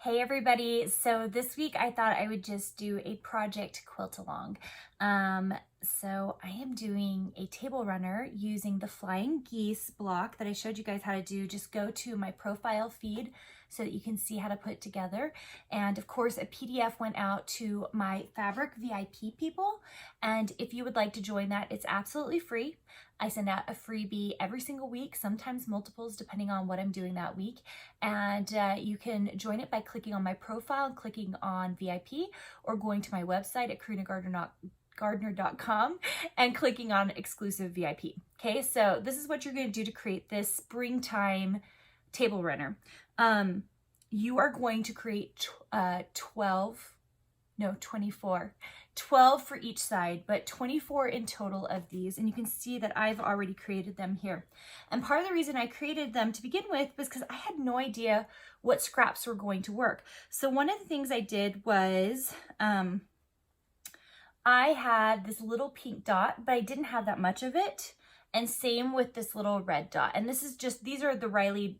Hey everybody, so this week I thought I would just do a project quilt along. So I am doing a table runner using the Flying Geese block that I showed you guys how to do. Just go to my profile feed so that you can see how to put it together. And of course a PDF went out to my Fabric VIP people. And if you would like to join that, it's absolutely free. I send out a freebie every single week, sometimes multiples depending on what I'm doing that week. And you can join it by clicking on my profile and clicking on VIP, or going to my website at karinagardner.com and clicking on exclusive VIP. Okay, so this is what you're going to do to create this springtime table runner. You are going to create 24 for each side, but 24 in total of these. And you can see that I've already created them here. And part of the reason I created them to begin with was because I had no idea what scraps were going to work. So one of the things I did was I had this little pink dot, but I didn't have that much of it. And same with this little red dot. And this is just, these are the Riley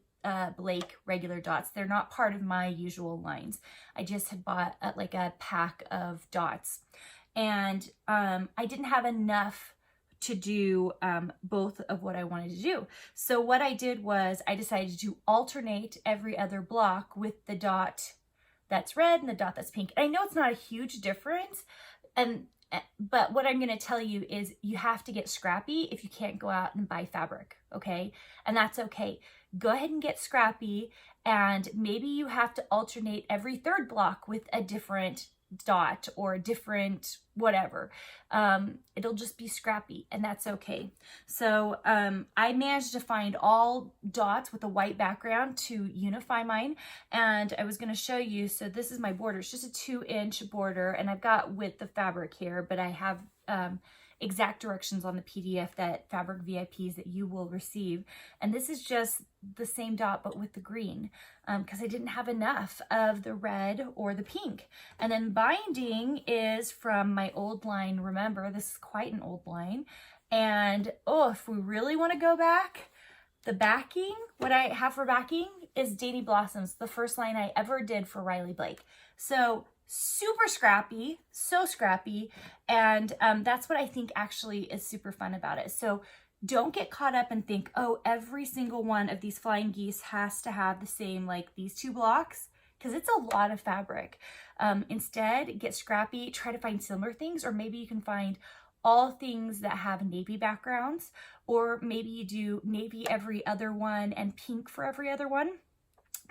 Blake regular dots. They're not part of my usual lines. I just had bought like a pack of dots, and I didn't have enough to do both of what I wanted to do. So what I did was I decided to alternate every other block with the dot that's red and the dot that's pink. And I know it's not a huge difference, but what I'm going to tell you is you have to get scrappy if you can't go out and buy fabric, okay? And that's okay. Go ahead and get scrappy, and maybe you have to alternate every third block with a different dot or a different whatever. It'll just be scrappy, and that's okay. So I managed to find all dots with a white background to unify mine, and I was going to show you. So this is my border. It's just a 2-inch border, and I've got width of fabric here, but I have exact directions on the PDF that Fabric VIPs that you will receive. And this is just the same dot but with the green, because I didn't have enough of the red or the pink. And then binding is from my old line. Remember, this is quite an old line. And oh, if we really want to go back, the backing, what I have for backing is Dainty Blossoms, the first line I ever did for Riley Blake. So super scrappy, so scrappy. And that's what I think actually is super fun about it. So don't get caught up and think, oh, every single one of these Flying Geese has to have the same, like these 2 blocks, because it's a lot of fabric. Instead, get scrappy, try to find similar things, or maybe you can find all things that have navy backgrounds, or maybe you do navy every other one and pink for every other one.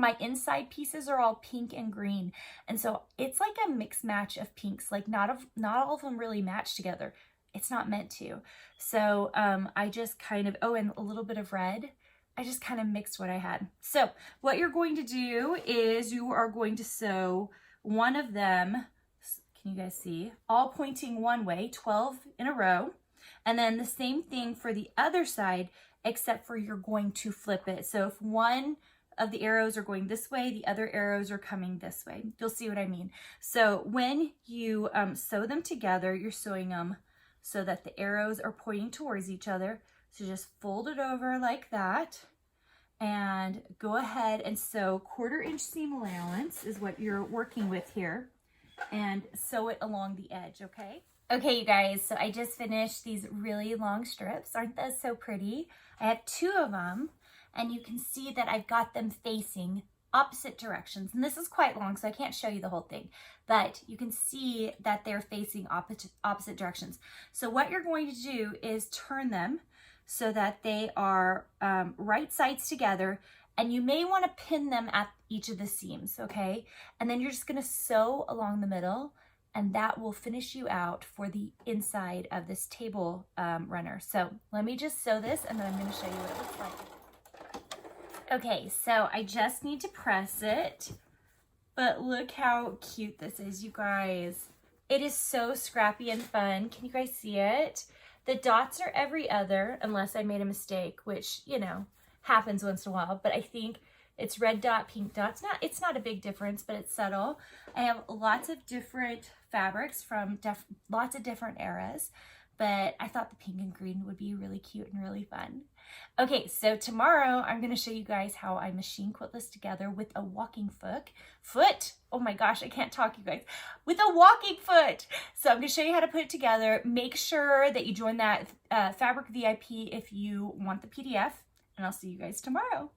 My inside pieces are all pink and green, and so it's like a mix match of pinks. Like not all of them really match together. It's not meant to. So I just kind of, oh, and a little bit of red. I just kind of mixed what I had. So what you're going to do is you are going to sew one of them. Can you guys see? All pointing one way, 12 in a row. And then the same thing for the other side, except for you're going to flip it. So if one of the arrows are going this way, the other arrows are coming this way. You'll see what I mean. So when you sew them together, you're sewing them so that the arrows are pointing towards each other. So just fold it over like that, and go ahead and sew 1/4 inch seam allowance is what you're working with here, and sew it along the edge, okay? Okay, you guys, so I just finished these really long strips. Aren't those so pretty? I have 2 of them. And you can see that I've got them facing opposite directions. And this is quite long, so I can't show you the whole thing. But you can see that they're facing opposite directions. So what you're going to do is turn them so that they are right sides together. And you may want to pin them at each of the seams, okay? And then you're just going to sew along the middle, and that will finish you out for the inside of this table runner. So let me just sew this, and then I'm going to show you what it looks like. Okay, so I just need to press it, but look how cute this is, you guys. It is so scrappy and fun. Can you guys see it? The dots are every other, unless I made a mistake, which, you know, happens once in a while, but I think it's red dot, pink dot. It's not a big difference, but it's subtle. I have lots of different fabrics from lots of different eras. but I thought the pink and green would be really cute and really fun. Okay, so tomorrow I'm going to show you guys how I machine quilt this together with a walking foot. Oh my gosh, I can't talk, you guys. With a walking foot. So I'm going to show you how to put it together. Make sure that you join that Fabric VIP if you want the PDF, and I'll see you guys tomorrow.